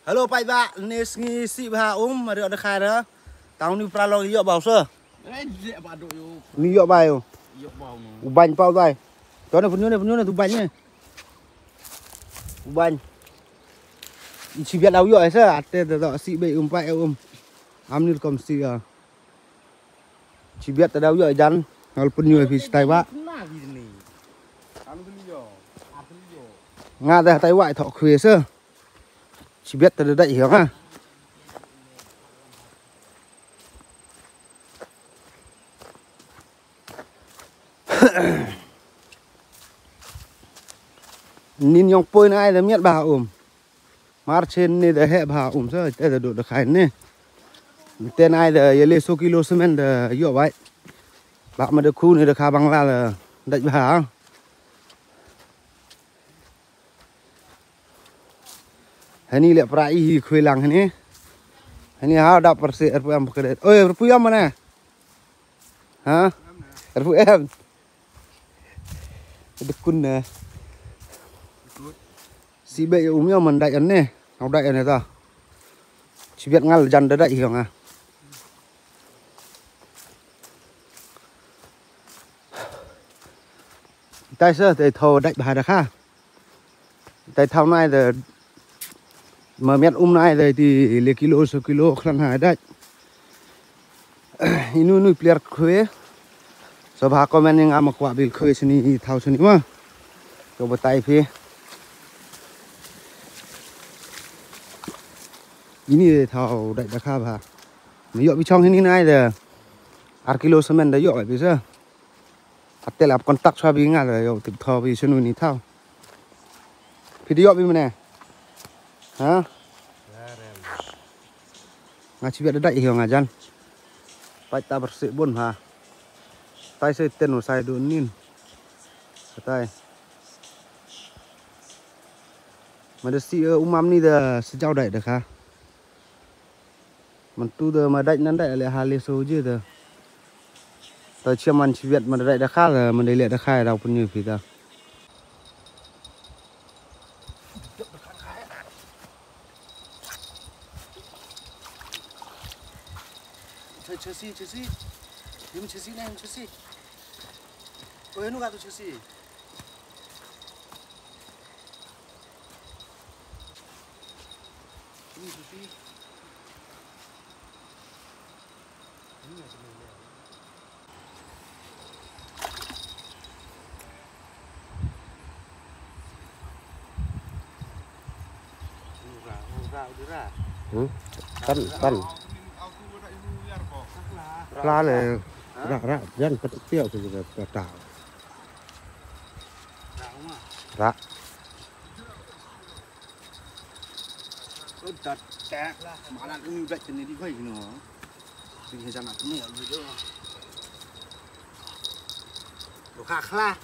Halo Pak Pak, ni si bah ada khai đó. Tao ni pralo yo bao sơ. Ni yo bao. Uban pau tai. Cho nó phun này tu bánh này. Uban. Chỉ biết đâu yo sơ, ate đó si bị pai am ni kom si à. Chỉ biết đâu yo jan. Walaupun nhiều thì tai Pak. Nga ta tai ngoại thọ khuya sơ. Chỉ biết từ đây hiểu ha. Nhìn nhong pôi này là miết bà ôm. Mar trên này để hệ bà ôm rồi, đây là độ được khai nè. Tên ai là lấy số kilo cement là dọ vậy. Bạn mà được khu này được khá bằng là đậy bà. Ini lihat perai kue lang ini. Ini ada persi RPM bekerja. Oh, RPM mana? Hah? RPM. Dekun nè. Si bệ umnya mình đại ấn nè. Nào đại này ta. Chỉ biết ngal dần đại hiểu à. Tại sao để thầu đại bài được ha? Tại thao này là mà mét này đây thì lấy kilo số kilo khăn hải đấy. Inu player khuê. Số ba comment yang amak quả bil khuê sini thao sini mà. Coba tay phi. Ini thao đại đặc ha. Ví dụ trong ini này là 8 kilo cement đấy dụ vậy bây giờ. Ate là contact cho bị ngã rồi tự thao bị sunu ni thao. Phi đi dụ bị nè. Hả? Ngài chỉ biết đại hiểu ngài dân. Phải ta bật sự buồn hả? Tay xây tên của sai đồn nín. Tay. Mà được si umam ni là sẽ giao đại được hả? Mình tu giờ mà đại nắn đại là hà lê số chứ giờ. Tao chưa mình chỉ biết mà đại đã khác là mình đây lại đã khai đâu cũng như vậy ta. Chơi xí. Nhưng chơi xí này, chơi xí. Ôi, nó gạt tôi chơi xí. Chơi xí. Tan. Lá này rạ dân có tiêu thì là tảo. Rạ. Đặt tẹt mà là cái vậy thì đi vậy nữa. Thì rằng là cái này ở dưới đó. Đồ khác la.